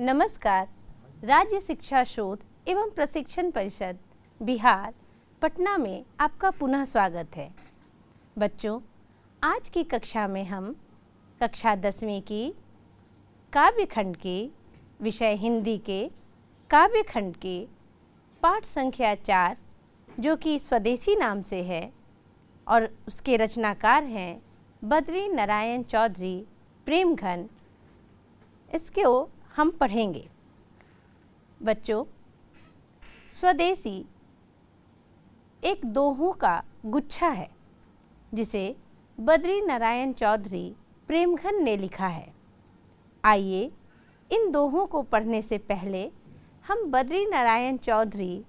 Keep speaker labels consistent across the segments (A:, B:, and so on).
A: नमस्कार। राज्य शिक्षा शोध एवं प्रशिक्षण परिषद बिहार पटना में आपका पुनः स्वागत है। बच्चों, आज की कक्षा में हम कक्षा 10वीं की काव्य खंड के विषय हिंदी के काव्य खंड के पाठ संख्या 4 जो कि स्वदेशी नाम से है और उसके रचनाकार हैं बद्री नारायण चौधरी प्रेमघन, इसको हम पढ़ेंगे। बच्चों, स्वदेशी एक दोहों का गुच्छा है जिसे बद्री नारायण चौधरी प्रेमघन ने लिखा है। आइए इन दोहों को पढ़ने से पहले हम बद्री नारायण चौधरी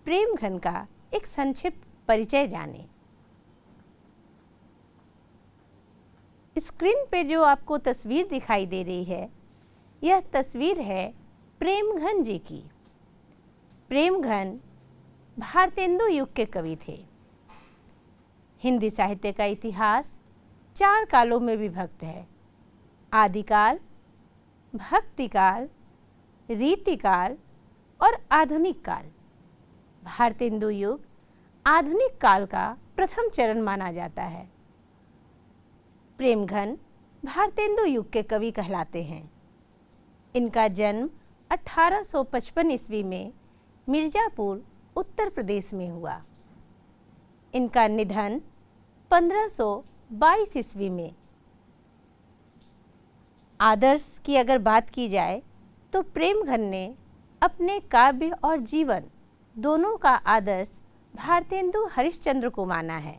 A: प्रेमघन का एक संक्षिप्त परिचय जानें। स्क्रीन पे जो आपको तस्वीर दिखाई दे रही है, यह तस्वीर है प्रेमघन जी की। प्रेमघन भारतेंदु युग के कवि थे। हिंदी साहित्य का इतिहास 4 कालों में विभक्त है: आदिकाल, भक्तिकाल, रीतिकाल और आधुनिक काल। भारतेंदु युग आधुनिक काल का प्रथम चरण माना जाता है। प्रेमघन भारतेंदु युग के कवि कहलाते हैं। इनका जन्म 1855 ईस्वी में मिर्जापुर, उत्तर प्रदेश में हुआ। इनका निधन 1522 ईस्वी में। आदर्श की अगर बात की जाए तो प्रेमघन ने अपने काव्य और जीवन दोनों का आदर्श भारतेंदु हरिश्चंद्र को माना है।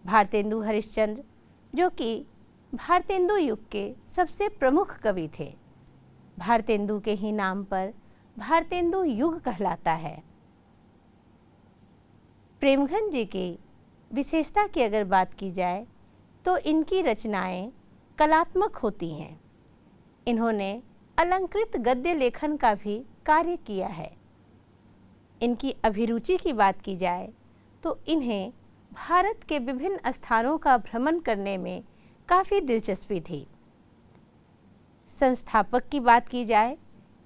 A: भारतेंदु हरिश्चंद्र जो कि भारतेंदु युग के सबसे प्रमुख कवि थे। भारतेंदु के ही नाम पर भारतेंदु युग कहलाता है। प्रेमघन जी की विशेषता की अगर बात की जाए तो इनकी रचनाएं कलात्मक होती हैं। इन्होंने अलंकृत गद्य लेखन का भी कार्य किया है। इनकी अभिरुचि की बात की जाए तो इन्हें भारत के विभिन्न स्थानों का भ्रमण करने में काफ़ी दिलचस्पी थी। संस्थापक की बात की जाए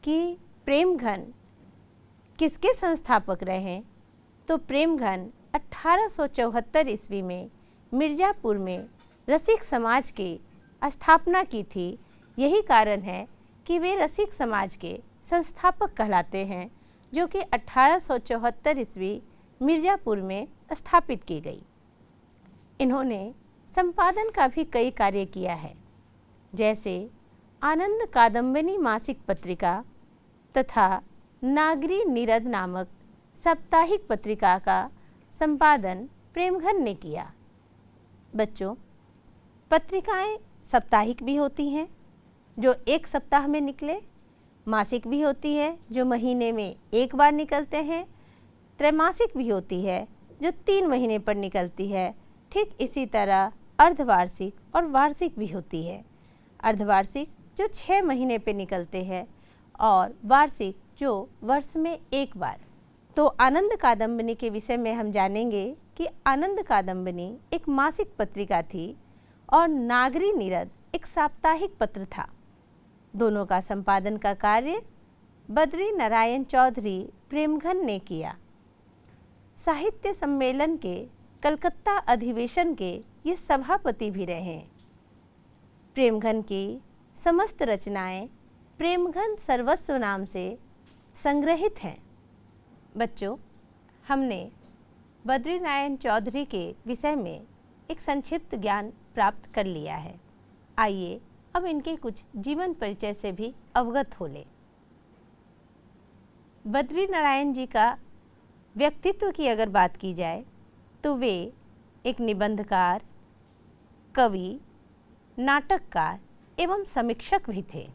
A: कि प्रेमघन किसके संस्थापक रहे, तो प्रेमघन 1874 ईस्वी में मिर्जापुर में रसिक समाज की स्थापना की थी। यही कारण है कि वे रसिक समाज के संस्थापक कहलाते हैं, जो कि 1874 ईस्वी मिर्जापुर में स्थापित की गई। इन्होंने संपादन का भी कई कार्य किया है, जैसे आनंद कादम्बिनी मासिक पत्रिका तथा नागरी नीरद नामक साप्ताहिक पत्रिका का संपादन प्रेमघन ने किया। बच्चों, पत्रिकाएं साप्ताहिक भी होती हैं जो एक सप्ताह में निकले, मासिक भी होती है जो महीने में एक बार निकलते हैं, त्रैमासिक भी होती है जो 3 महीने पर निकलती है। ठीक इसी तरह अर्धवार्षिक और वार्षिक भी होती है। अर्धवार्षिक जो 6 महीने पे निकलते हैं और वार्षिक जो वर्ष में एक बार। तो आनंद कादम्बिनी के विषय में हम जानेंगे कि आनंद कादम्बिनी एक मासिक पत्रिका थी और नागरी नीरद एक साप्ताहिक पत्र था। दोनों का संपादन का कार्य बद्री नारायण चौधरी प्रेमघन ने किया। साहित्य सम्मेलन के कलकत्ता अधिवेशन के ये सभापति भी रहे। प्रेमघन की समस्त रचनाएं प्रेमघन सर्वस्व नाम से संग्रहित हैं। बच्चों, हमने बद्री नारायण चौधरी के विषय में एक संक्षिप्त ज्ञान प्राप्त कर लिया है। आइए अब इनके कुछ जीवन परिचय से भी अवगत हो लें। बद्री नारायण जी का व्यक्तित्व की अगर बात की जाए तो वे एक निबंधकार, कवि, नाटककार एवं समीक्षक भी थे।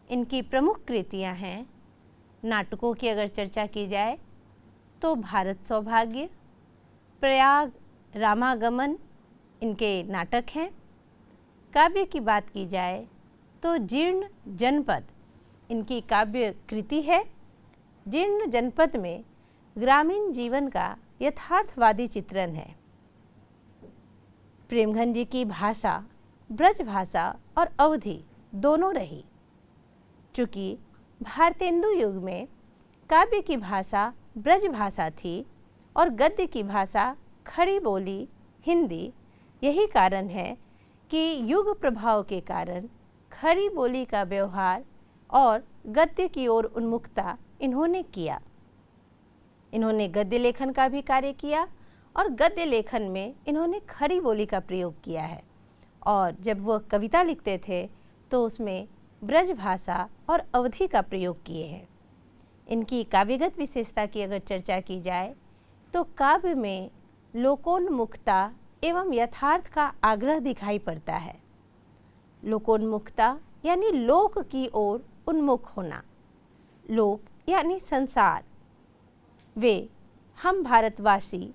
A: इनकी प्रमुख कृतियां हैं, नाटकों की अगर चर्चा की जाए तो भारत सौभाग्य, प्रयाग रामागमन इनके नाटक हैं। काव्य की बात की जाए तो जीर्ण जनपद इनकी काव्य कृति है। जीर्ण जनपद में ग्रामीण जीवन का यथार्थवादी चित्रण है। प्रेमघन जी की भाषा ब्रज भाषा और अवधी दोनों रही। चूँकि भारतेंदु युग में काव्य की भाषा ब्रज भाषा थी और गद्य की भाषा खड़ी बोली हिंदी। यही कारण है कि युग प्रभाव के कारण खड़ी बोली का व्यवहार और गद्य की ओर उन्मुखता इन्होंने किया। इन्होंने गद्य लेखन का भी कार्य किया और गद्य लेखन में इन्होंने खड़ी बोली का प्रयोग किया है। और जब वह कविता लिखते थे तो उसमें ब्रज भाषा और अवधी का प्रयोग किए हैं। इनकी काव्यगत विशेषता की अगर चर्चा की जाए तो काव्य में लोकोन्मुखता एवं यथार्थ का आग्रह दिखाई पड़ता है। लोकोन्मुखता यानी लोक की ओर उन्मुख होना। लोक यानी संसार। वे हम भारतवासी,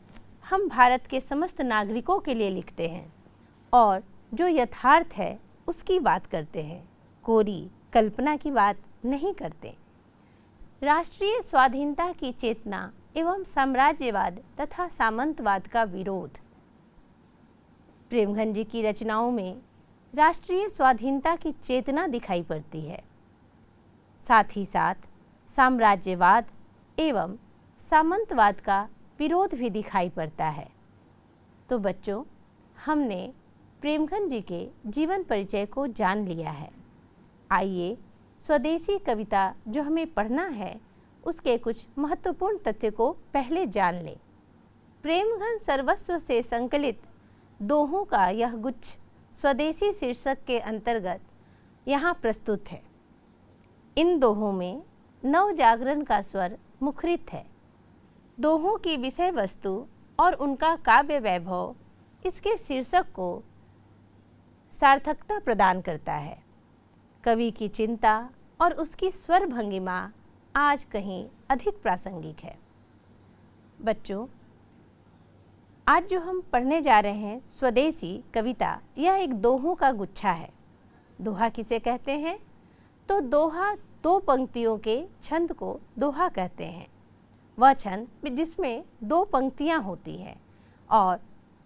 A: हम भारत के समस्त नागरिकों के लिए लिखते हैं और जो यथार्थ है उसकी बात करते हैं, कोरी कल्पना की बात नहीं करते। राष्ट्रीय स्वाधीनता की चेतना एवं साम्राज्यवाद तथा सामंतवाद का विरोध। प्रेमघन जी की रचनाओं में राष्ट्रीय स्वाधीनता की चेतना दिखाई पड़ती है, साथ ही साथ साम्राज्यवाद एवं सामंतवाद का विरोध भी दिखाई पड़ता है। तो बच्चों, हमने प्रेमघन जी के जीवन परिचय को जान लिया है। आइए स्वदेशी कविता जो हमें पढ़ना है उसके कुछ महत्वपूर्ण तथ्य को पहले जान लें। प्रेमघन सर्वस्व से संकलित दोहों का यह गुच्छ स्वदेशी शीर्षक के अंतर्गत यहाँ प्रस्तुत है। इन दोहों में नव जागरण का स्वर मुखरित है। दोहों की विषय वस्तु और उनका काव्य वैभव इसके शीर्षक को सार्थकता प्रदान करता है। कवि की चिंता और उसकी स्वर भंगिमा आज कहीं अधिक प्रासंगिक है। बच्चों, आज जो हम पढ़ने जा रहे हैं स्वदेशी कविता, यह एक दोहों का गुच्छा है। दोहा किसे कहते हैं? तो दोहा दो पंक्तियों के छंद को दोहा कहते हैं। वह छंद जिसमें दो पंक्तियां होती हैं और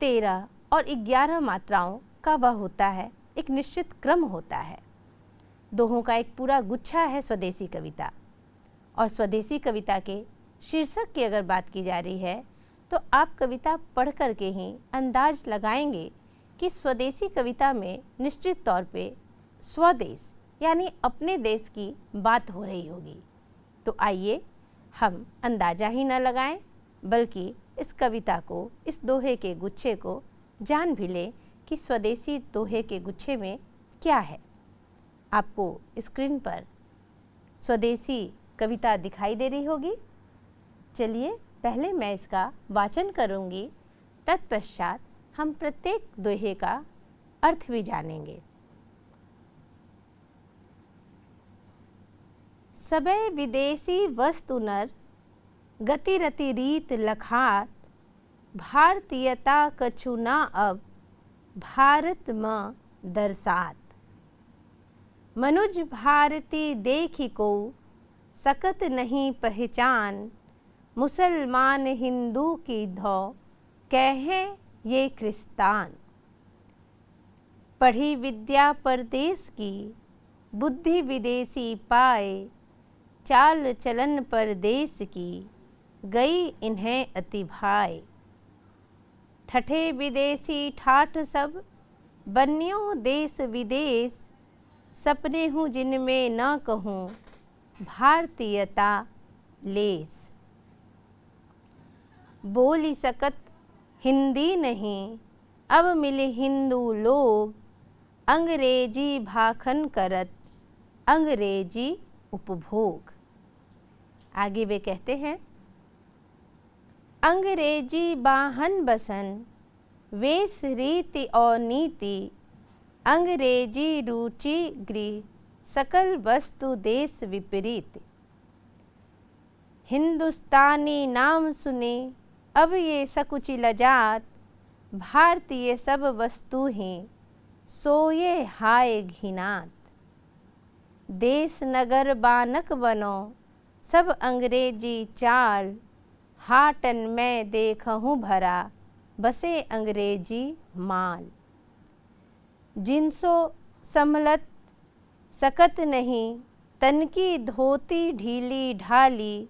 A: 13 और 11 मात्राओं का वह होता है, एक निश्चित क्रम होता है। दोहों का एक पूरा गुच्छा है स्वदेशी कविता। और स्वदेशी कविता के शीर्षक की अगर बात की जा रही है तो आप कविता पढ़ कर के ही अंदाज लगाएंगे कि स्वदेशी कविता में निश्चित तौर पे स्वदेश यानी अपने देश की बात हो रही होगी। तो आइए हम अंदाज़ा ही न लगाएं बल्कि इस कविता को, इस दोहे के गुच्छे को जान भी लें कि स्वदेशी दोहे के गुच्छे में क्या है। आपको स्क्रीन पर स्वदेशी कविता दिखाई दे रही होगी। चलिए पहले मैं इसका वाचन करूंगी, तत्पश्चात हम प्रत्येक दोहे का अर्थ भी जानेंगे। सबे विदेशी वस्तु नर गतिरति रीत लखात, भारतीयता कछु ना अब भारत म दर्शात। मनुज भारती देखी को सकत नहीं पहचान, मुसलमान हिंदू की धौ कहें ये क्रिस्तान। पढ़ी विद्या परदेश की बुद्धि विदेशी पाए, चाल चलन परदेश की गई इन्हें अति भाए। ठठे विदेशी ठाठ सब बन्यों देश विदेश, सपने हूँ जिनमें न कहूँ भारतीयता लेस। बोली सकत हिंदी नहीं अब मिले हिंदू लोग, अंग्रेजी भाखन करत अंग्रेजी उपभोग। आगे वे कहते हैं, अंग्रेजी बाहन बसन वेश रीति और नीति, अंग्रेजी रुचि गृह सकल वस्तु देश विपरीत। हिंदुस्तानी नाम सुने अब ये सकुचि लजात, भारतीय सब वस्तु ही सोये हाय घिनात। देश नगर बानक बनो सब अंग्रेजी चाल, हाटन में देखहूँ भरा बसे अंग्रेजी माल। जिनसो संभलत सकत नहीं तन की धोती ढीली ढाली,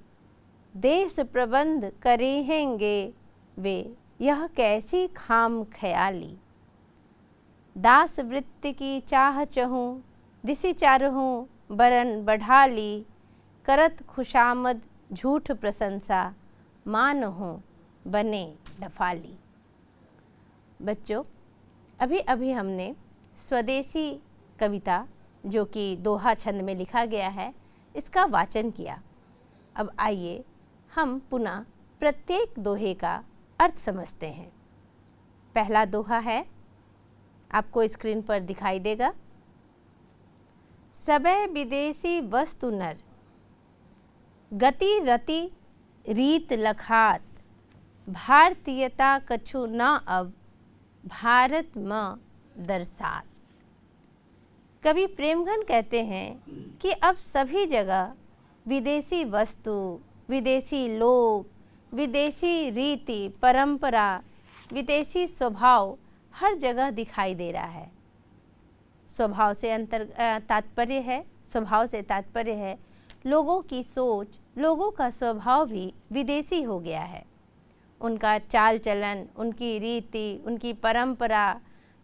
A: देश प्रबंध करेंगे वे, यह कैसी खाम ख्याली। दास वृत्ति की चाह चहूँ, दिसि चारहूँ बरन बढ़ाली, करत खुशामद झूठ प्रशंसा, मान हो बने डफाली। बच्चों, अभी अभी हमने स्वदेशी कविता जो कि दोहा छंद में लिखा गया है, इसका वाचन किया। अब आइए हम पुनः प्रत्येक दोहे का अर्थ समझते हैं। पहला दोहा है, आपको स्क्रीन पर दिखाई देगा। सबे विदेशी वस्तु नर, गति रति रीत लखात, भारतीयता कछु न अब, भारत म दरसात। कवि प्रेमघन कहते हैं कि अब सभी जगह विदेशी वस्तु, विदेशी लोग, विदेशी रीति परंपरा, विदेशी स्वभाव हर जगह दिखाई दे रहा है। स्वभाव से तात्पर्य है लोगों की सोच, लोगों का स्वभाव भी विदेशी हो गया है। उनका चाल चलन, उनकी रीति, उनकी परंपरा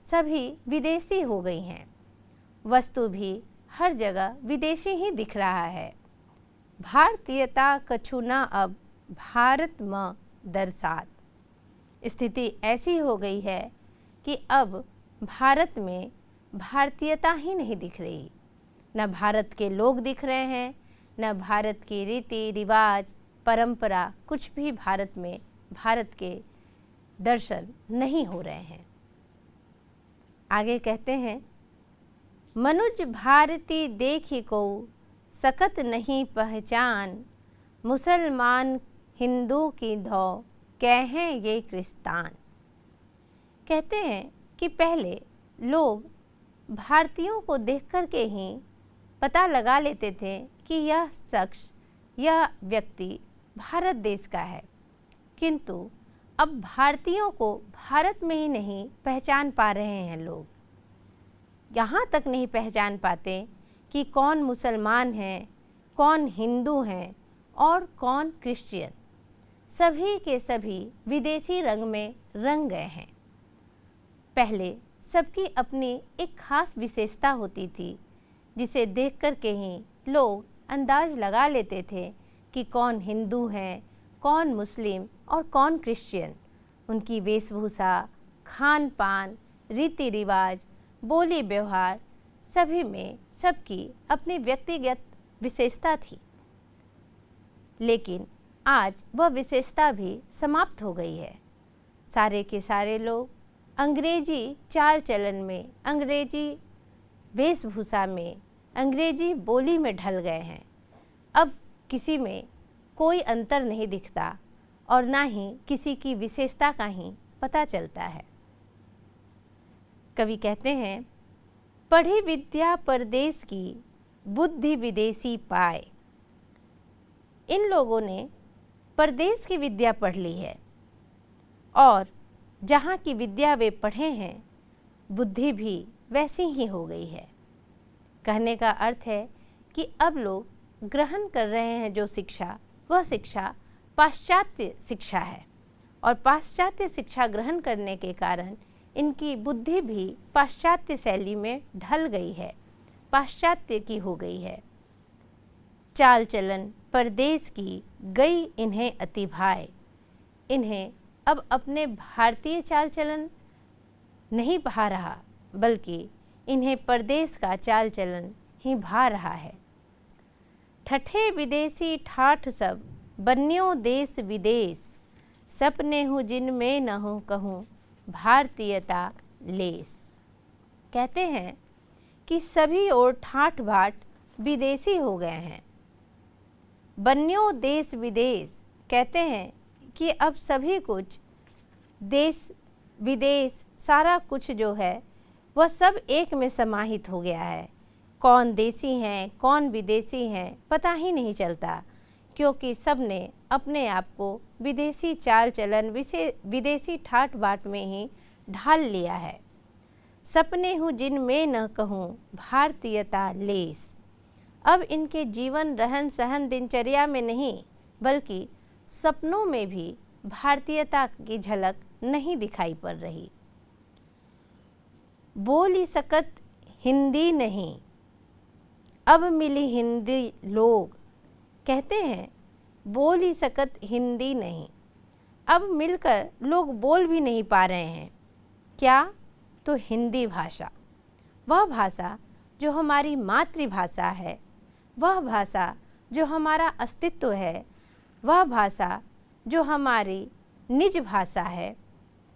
A: सभी विदेशी हो गई हैं। वस्तु भी हर जगह विदेशी ही दिख रहा है। भारतीयता कछु न अब, भारत म दरसात। स्थिति ऐसी हो गई है कि अब भारत में भारतीयता ही नहीं दिख रही। न भारत के लोग दिख रहे हैं, न भारत की रीति रिवाज परंपरा, कुछ भी भारत में भारत के दर्शन नहीं हो रहे हैं। आगे कहते हैं, मनुज भारती देखी को सकत नहीं पहचान, मुसलमान हिंदू की धौ कहें ये क्रिस्तान। कहते हैं कि पहले लोग भारतीयों को देख कर के ही पता लगा लेते थे कि यह शख्स, यह व्यक्ति भारत देश का है, किंतु अब भारतीयों को भारत में ही नहीं पहचान पा रहे हैं लोग। यहाँ तक नहीं पहचान पाते कि कौन मुसलमान है, कौन हिंदू हैं और कौन क्रिश्चियन। सभी के सभी विदेशी रंग में रंग गए हैं। पहले सबकी अपनी एक खास विशेषता होती थी, जिसे देख कर के ही लोग अंदाज लगा लेते थे कि कौन हिंदू हैं, कौन मुस्लिम और कौन क्रिश्चियन। उनकी वेशभूषा, खान पान, रीति रिवाज, बोली व्यवहार सभी में सबकी अपनी व्यक्तिगत विशेषता थी। लेकिन आज वह विशेषता भी समाप्त हो गई है। सारे के सारे लोग अंग्रेजी चाल चलन में, अंग्रेजी वेशभूषा में, अंग्रेजी बोली में ढल गए हैं। अब किसी में कोई अंतर नहीं दिखता और ना ही किसी की विशेषता का ही पता चलता है। कवि कहते हैं, पढ़ी विद्या परदेश की, बुद्धि विदेशी पाए। इन लोगों ने परदेश की विद्या पढ़ ली है और जहाँ की विद्या वे पढ़े हैं, बुद्धि भी वैसी ही हो गई है। कहने का अर्थ है कि अब लोग ग्रहण कर रहे हैं जो शिक्षा, वह शिक्षा पाश्चात्य शिक्षा है और पाश्चात्य शिक्षा ग्रहण करने के कारण इनकी बुद्धि भी पाश्चात्य शैली में ढल गई है, पाश्चात्य की हो गई है। चाल चलन परदेश की गई इन्हें अति भाए। इन्हें अब अपने भारतीय चाल चलन नहीं भा रहा, बल्कि इन्हें परदेश का चाल चलन ही भा रहा है। ठठे विदेशी ठाठ सब, बन्यो देश विदेश, सपने हूँ जिनमें न हो कहूँ, भारतीयता लेस। कहते हैं कि सभी और ठाठ बाट विदेशी हो गए हैं। बन्यो देश विदेश कहते हैं कि अब सभी कुछ देश विदेश सारा कुछ जो है वह सब एक में समाहित हो गया है। कौन देसी हैं, कौन विदेशी हैं, पता ही नहीं चलता, क्योंकि सब ने अपने आप को विदेशी चाल चलन, विदेशी ठाट बाट में ही ढाल लिया है। सपने हूँ जिनमें न कहूँ, भारतीयता लेस। अब इनके जीवन रहन सहन दिनचर्या में नहीं बल्कि सपनों में भी भारतीयता की झलक नहीं दिखाई पड़ रही। बोली सकत हिंदी नहीं, अब मिली हिंदी लोग। कहते हैं बोली सकत हिंदी नहीं, अब मिलकर लोग बोल भी नहीं पा रहे हैं। क्या? तो हिंदी भाषा, वह भाषा जो हमारी मातृभाषा है, वह भाषा जो हमारा अस्तित्व है, वह भाषा जो हमारी निज भाषा है।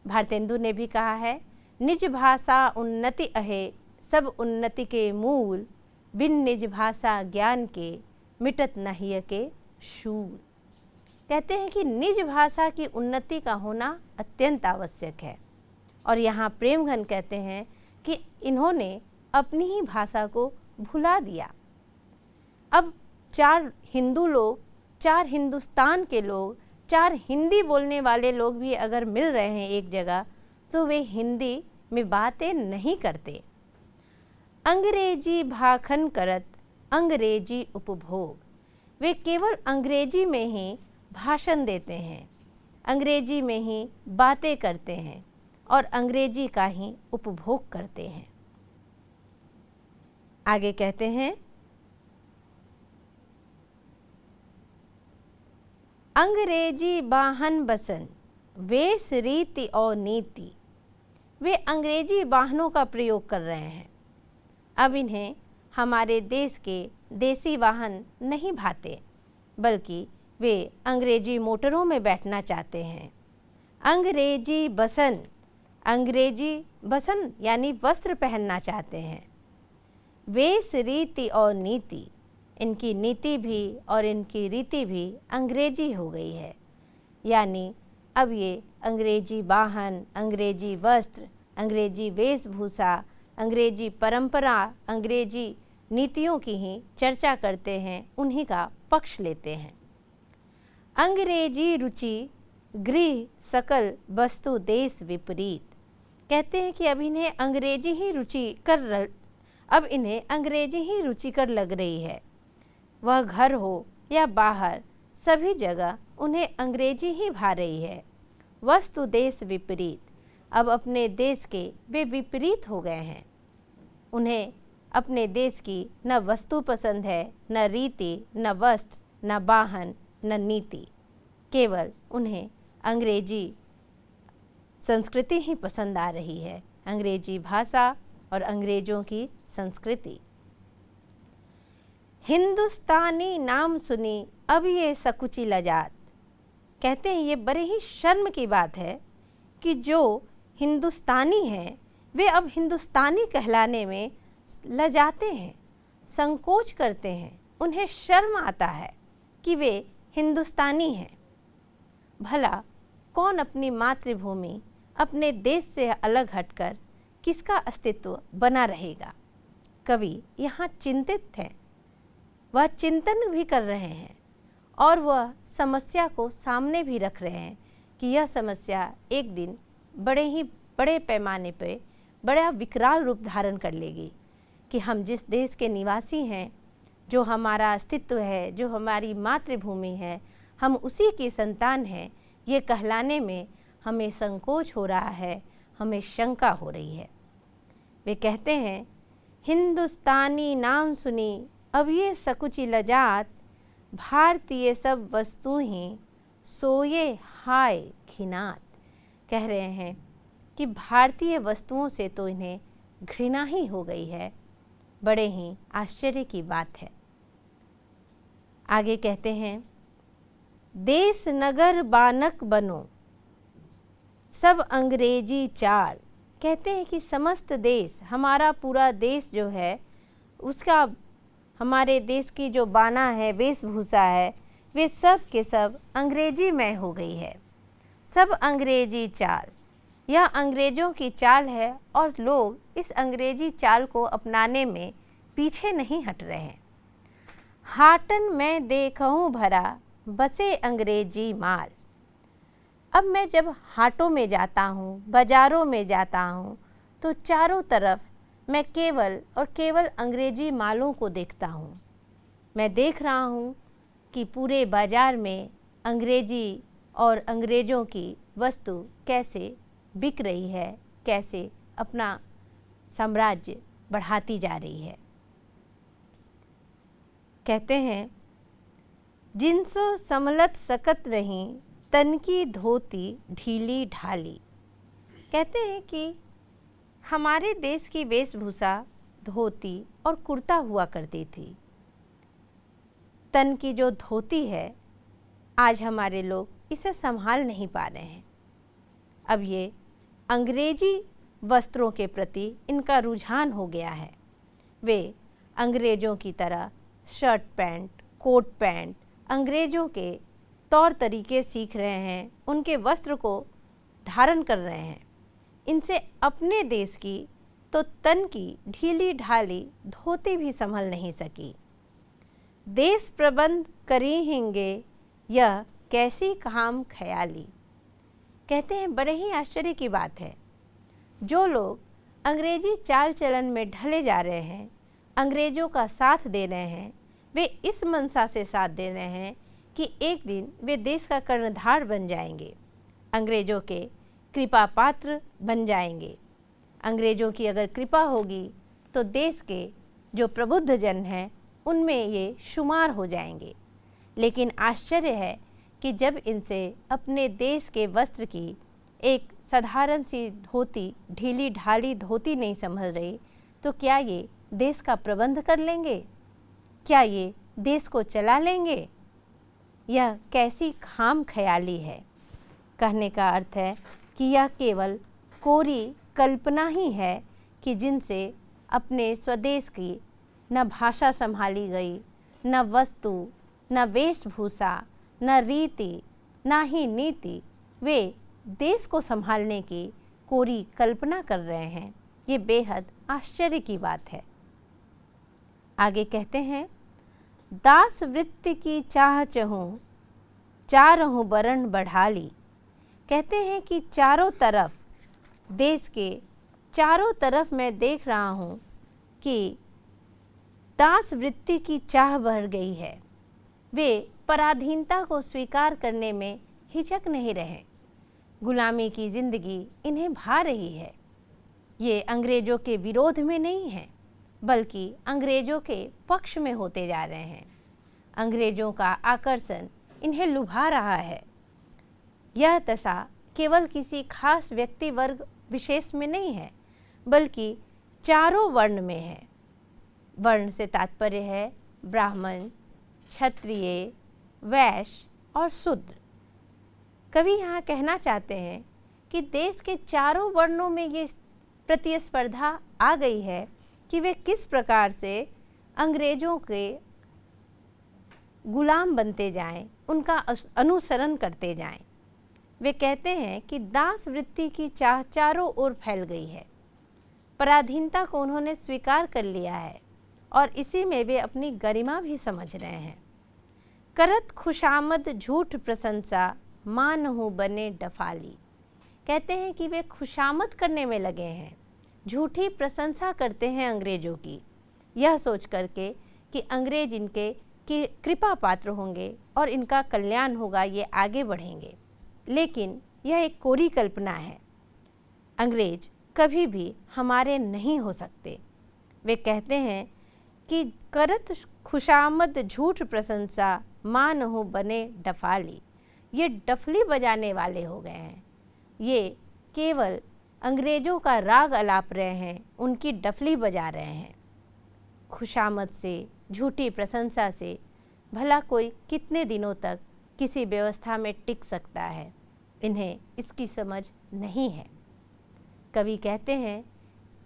A: भारतेंदु ने भी कहा है, निज भाषा उन्नति अहे, सब उन्नति के मूल, बिन निज भाषा ज्ञान के, मिटत नहिय के शूल। कहते हैं कि निज भाषा की उन्नति का होना अत्यंत आवश्यक है। और यहाँ प्रेमघन कहते हैं कि इन्होंने अपनी ही भाषा को भुला दिया। अब 4 हिंदू लोग, 4 हिंदुस्तान के लोग, 4 हिंदी बोलने वाले लोग भी अगर मिल रहे हैं एक जगह, तो वे हिंदी में बातें नहीं करते। अंग्रेजी भाखन करत अंग्रेजी उपभोग, वे केवल अंग्रेजी में ही भाषण देते हैं, अंग्रेजी में ही बातें करते हैं और अंग्रेजी का ही उपभोग करते हैं। आगे कहते हैं, अंग्रेजी वाहन बसन, वेश रीति और नीति। वे अंग्रेजी वाहनों का प्रयोग कर रहे हैं। अब इन्हें हमारे देश के देसी वाहन नहीं भाते, बल्कि वे अंग्रेजी मोटरों में बैठना चाहते हैं। अंग्रेजी बसन, अंग्रेजी बसन यानी वस्त्र पहनना चाहते हैं। वेश रीति और नीति, इनकी नीति भी और इनकी रीति भी अंग्रेजी हो गई है। यानी अब ये अंग्रेजी वाहन, अंग्रेजी वस्त्र, अंग्रेजी वेशभूषा, अंग्रेजी परंपरा, अंग्रेजी नीतियों की ही चर्चा करते हैं, उन्हीं का पक्ष लेते हैं। अंग्रेजी रुचि गृह सकल वस्तु देश विपरीत। कहते हैं कि अब इन्हें अंग्रेजी ही रुचिकर लग रही है। वह घर हो या बाहर, सभी जगह उन्हें अंग्रेजी ही भा रही है। वस्तु देश विपरीत, अब अपने देश के वे विपरीत हो गए हैं। उन्हें अपने देश की न वस्तु पसंद है, न रीति, न वस्त्र, न वाहन, न नीति। केवल उन्हें अंग्रेजी संस्कृति ही पसंद आ रही है, अंग्रेजी भाषा और अंग्रेजों की संस्कृति। हिंदुस्तानी नाम सुनी अब ये सकुची लजात। कहते हैं ये बड़े ही शर्म की बात है कि जो हिंदुस्तानी हैं वे अब हिंदुस्तानी कहलाने में लजाते हैं, संकोच करते हैं, उन्हें शर्म आता है कि वे हिंदुस्तानी हैं। भला कौन अपनी मातृभूमि, अपने देश से अलग हटकर किसका अस्तित्व बना रहेगा? कवि यहाँ चिंतित हैं, वह चिंतन भी कर रहे हैं और वह समस्या को सामने भी रख रहे हैं कि यह समस्या एक दिन बड़े पैमाने पे बड़ा विकराल रूप धारण कर लेगी कि हम जिस देश के निवासी हैं, जो हमारा अस्तित्व है, जो हमारी मातृभूमि है, हम उसी की संतान हैं, ये कहलाने में हमें संकोच हो रहा है, हमें शंका हो रही है। वे कहते हैं, हिंदुस्तानी नाम सुनी अब ये सकुची लजात, भारतीय सब वस्तु ही सोये हाय घिनात। कह रहे हैं कि भारतीय वस्तुओं से तो इन्हें घृणा ही हो गई है। बड़े ही आश्चर्य की बात है। आगे कहते हैं, देश नगर बानक बनो सब अंग्रेजी चाल। कहते हैं कि समस्त देश, हमारा पूरा देश जो है, उसका हमारे देश की जो बाना है, वेशभूषा है, वे सब के सब अंग्रेजी में हो गई है। सब अंग्रेजी चाल, यह अंग्रेज़ों की चाल है और लोग इस अंग्रेजी चाल को अपनाने में पीछे नहीं हट रहे हैं। हाटन में देखूं भरा बसे अंग्रेजी माल। अब मैं जब हाटों में जाता हूँ, बाज़ारों में जाता हूँ, तो चारों तरफ मैं केवल और केवल अंग्रेजी मालों को देखता हूँ। मैं देख रहा हूँ कि पूरे बाज़ार में अंग्रेजी और अंग्रेज़ों की वस्तु कैसे बिक रही है, कैसे अपना साम्राज्य बढ़ाती जा रही है। कहते हैं, जिनसो समलत सकत नहीं, तन की धोती ढीली ढाली। कहते हैं कि हमारे देश की वेशभूषा धोती और कुर्ता हुआ करती थी। तन की जो धोती है, आज हमारे लोग इसे संभाल नहीं पा रहे हैं। अब ये अंग्रेजी वस्त्रों के प्रति इनका रुझान हो गया है। वे अंग्रेज़ों की तरह शर्ट पैंट, कोट पैंट, अंग्रेज़ों के तौर तरीके सीख रहे हैं, उनके वस्त्र को धारण कर रहे हैं। इनसे अपने देश की तो तन की ढीली ढाली धोती भी संभल नहीं सकी। देश प्रबंध करेंगे यह कैसी काम ख्याली। कहते हैं, बड़े ही आश्चर्य की बात है, जो लोग अंग्रेजी चाल चलन में ढले जा रहे हैं, अंग्रेज़ों का साथ दे रहे हैं, वे इस मंशा से साथ दे रहे हैं कि एक दिन वे देश का कर्णधार बन जाएंगे, अंग्रेज़ों के कृपा पात्र बन जाएंगे। अंग्रेज़ों की अगर कृपा होगी तो देश के जो प्रबुद्ध जन हैं उनमें ये शुमार हो जाएंगे। लेकिन आश्चर्य है कि जब इनसे अपने देश के वस्त्र की एक साधारण सी धोती, ढीली ढाली धोती नहीं संभल रही, तो क्या ये देश का प्रबंध कर लेंगे? क्या ये देश को चला लेंगे? यह कैसी खाम ख्याली है। कहने का अर्थ है कि यह केवल कोरी कल्पना ही है कि जिनसे अपने स्वदेश की न भाषा संभाली गई, न वस्तु, न वेशभूषा, न रीति, न ही नीति, वे देश को संभालने की कोरी कल्पना कर रहे हैं। ये बेहद आश्चर्य की बात है। आगे कहते हैं, दास वृत्ति की चाह चहूँ, चारहु बरन बढ़ाली। कहते हैं कि चारों तरफ, देश के चारों तरफ मैं देख रहा हूँ कि दास वृत्ति की चाह बढ़ गई है। वे पराधीनता को स्वीकार करने में हिचक नहीं रहे। गुलामी की ज़िंदगी इन्हें भा रही है। ये अंग्रेज़ों के विरोध में नहीं है, बल्कि अंग्रेज़ों के पक्ष में होते जा रहे हैं। अंग्रेज़ों का आकर्षण इन्हें लुभा रहा है। यह दशा केवल किसी खास व्यक्ति वर्ग विशेष में नहीं है, बल्कि चारों वर्ण में है। वर्ण से तात्पर्य है ब्राह्मण, क्षत्रिय, वैश्य और शूद्र। कवि यहाँ कहना चाहते हैं कि देश के चारों वर्णों में ये प्रतिस्पर्धा आ गई है कि वे किस प्रकार से अंग्रेज़ों के गुलाम बनते जाएं, उनका अनुसरण करते जाएं। वे कहते हैं कि दास वृत्ति की चाह चारों ओर फैल गई है। पराधीनता को उन्होंने स्वीकार कर लिया है और इसी में वे अपनी गरिमा भी समझ रहे हैं। करत खुशामद झूठ प्रशंसा, मानहु बने डफाली। कहते हैं कि वे खुशामद करने में लगे हैं, झूठी प्रशंसा करते हैं अंग्रेज़ों की, यह सोच करके कि अंग्रेज इनके की कृपा पात्र होंगे और इनका कल्याण होगा, ये आगे बढ़ेंगे। लेकिन यह एक कोरी कल्पना है। अंग्रेज कभी भी हमारे नहीं हो सकते। वे कहते हैं कि करत खुशामद झूठ प्रशंसा, मानहु बने डफाली। ये डफली बजाने वाले हो गए हैं। ये केवल अंग्रेज़ों का राग अलाप रहे हैं, उनकी डफली बजा रहे हैं। खुशामद से, झूठी प्रशंसा से भला कोई कितने दिनों तक किसी व्यवस्था में टिक सकता है? इन्हें इसकी समझ नहीं है। कवि कहते हैं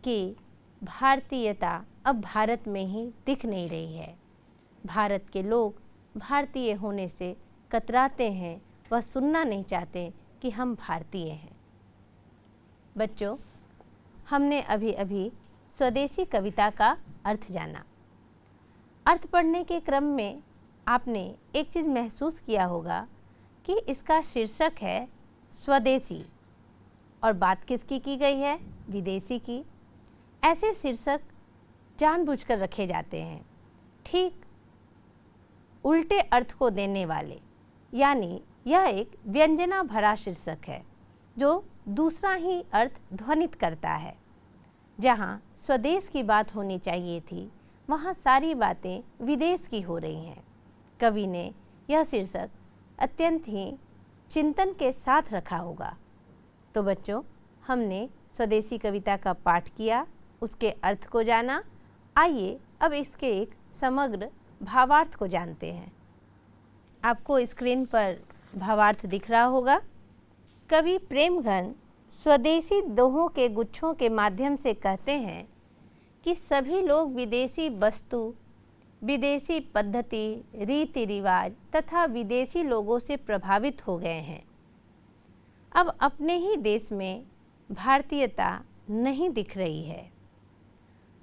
A: कि भारतीयता अब भारत में ही दिख नहीं रही है। भारत के लोग भारतीय होने से कतराते हैं, वह सुनना नहीं चाहते कि हम भारतीय हैं। बच्चों, हमने अभी अभी स्वदेशी कविता का अर्थ जाना। अर्थ पढ़ने के क्रम में आपने एक चीज़ महसूस किया होगा कि इसका शीर्षक है स्वदेशी और बात किसकी की गई है? विदेशी की। ऐसे शीर्षक जानबूझकर रखे जाते हैं। ठीक उल्टे अर्थ को देने वाले, यानी यह एक व्यंजना भरा शीर्षक है जो दूसरा ही अर्थ ध्वनित करता है। जहाँ स्वदेश की बात होनी चाहिए थी, वहाँ सारी बातें विदेश की हो रही हैं। कवि ने यह शीर्षक अत्यंत ही चिंतन के साथ रखा होगा। तो बच्चों, हमने स्वदेशी कविता का पाठ किया, उसके अर्थ को जाना। आइए अब इसके एक समग्र भावार्थ को जानते हैं। आपको स्क्रीन पर भावार्थ दिख रहा होगा। कवि प्रेमघन स्वदेशी दोहों के गुच्छों के माध्यम से कहते हैं कि सभी लोग विदेशी वस्तु, विदेशी पद्धति, रीति रिवाज तथा विदेशी लोगों से प्रभावित हो गए हैं। अब अपने ही देश में भारतीयता नहीं दिख रही है।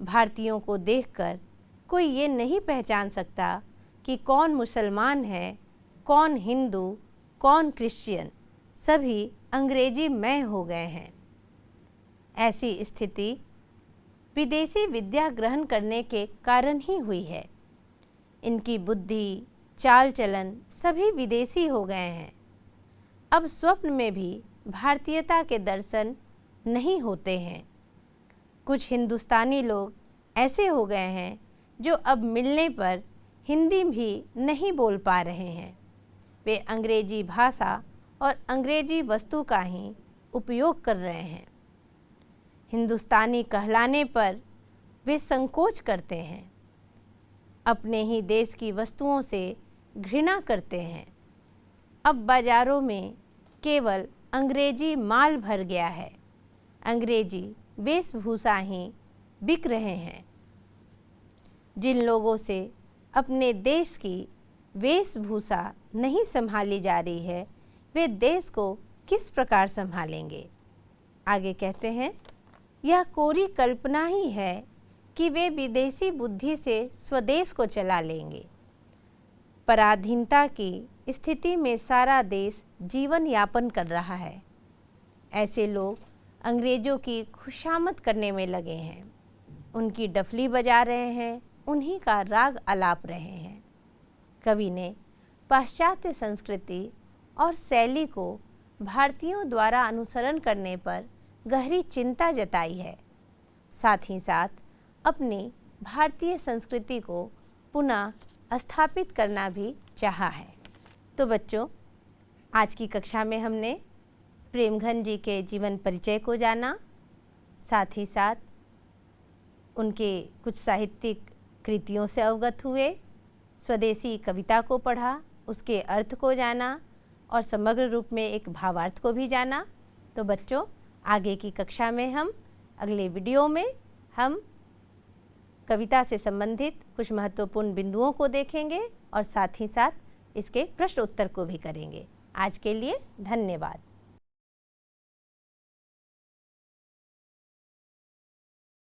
A: भारतीयों को देखकर कोई ये नहीं पहचान सकता कि कौन मुसलमान है, कौन हिंदू, कौन क्रिश्चियन, सभी अंग्रेजी मय हो गए हैं। ऐसी स्थिति विदेशी विद्या ग्रहण करने के कारण ही हुई है। इनकी बुद्धि, चाल चलन सभी विदेशी हो गए हैं। अब स्वप्न में भी भारतीयता के दर्शन नहीं होते हैं। कुछ हिंदुस्तानी लोग ऐसे हो गए हैं जो अब मिलने पर हिंदी भी नहीं बोल पा रहे हैं। वे अंग्रेजी भाषा और अंग्रेजी वस्तु का ही उपयोग कर रहे हैं। हिंदुस्तानी कहलाने पर वे संकोच करते हैं। अपने ही देश की वस्तुओं से घृणा करते हैं। अब बाज़ारों में केवल अंग्रेजी माल भर गया है। अंग्रेजी वेशभूषा ही बिक रहे हैं। जिन लोगों से अपने देश की वेशभूषा नहीं संभाली जा रही है, वे देश को किस प्रकार संभालेंगे। आगे कहते हैं, यह कोरी कल्पना ही है कि वे विदेशी बुद्धि से स्वदेश को चला लेंगे। पराधीनता की स्थिति में सारा देश जीवन यापन कर रहा है। ऐसे लोग अंग्रेज़ों की खुशामद करने में लगे हैं, उनकी डफली बजा रहे हैं, उन्हीं का राग आलाप रहे हैं। कवि ने पाश्चात्य संस्कृति और शैली को भारतीयों द्वारा अनुसरण करने पर गहरी चिंता जताई है। साथ ही साथ अपनी भारतीय संस्कृति को पुनः स्थापित करना भी चाहा है। तो बच्चों, आज की कक्षा में हमने प्रेमघन जी के जीवन परिचय को जाना, साथ ही साथ उनके कुछ साहित्यिक कृतियों से अवगत हुए, स्वदेशी कविता को पढ़ा, उसके अर्थ को जाना और समग्र रूप में एक भावार्थ को भी जाना। तो बच्चों, आगे की कक्षा में हम अगले वीडियो में हम कविता से संबंधित कुछ महत्वपूर्ण बिंदुओं को देखेंगे और साथ ही साथ इसके प्रश्न उत्तर को भी करेंगे। आज के लिए धन्यवाद।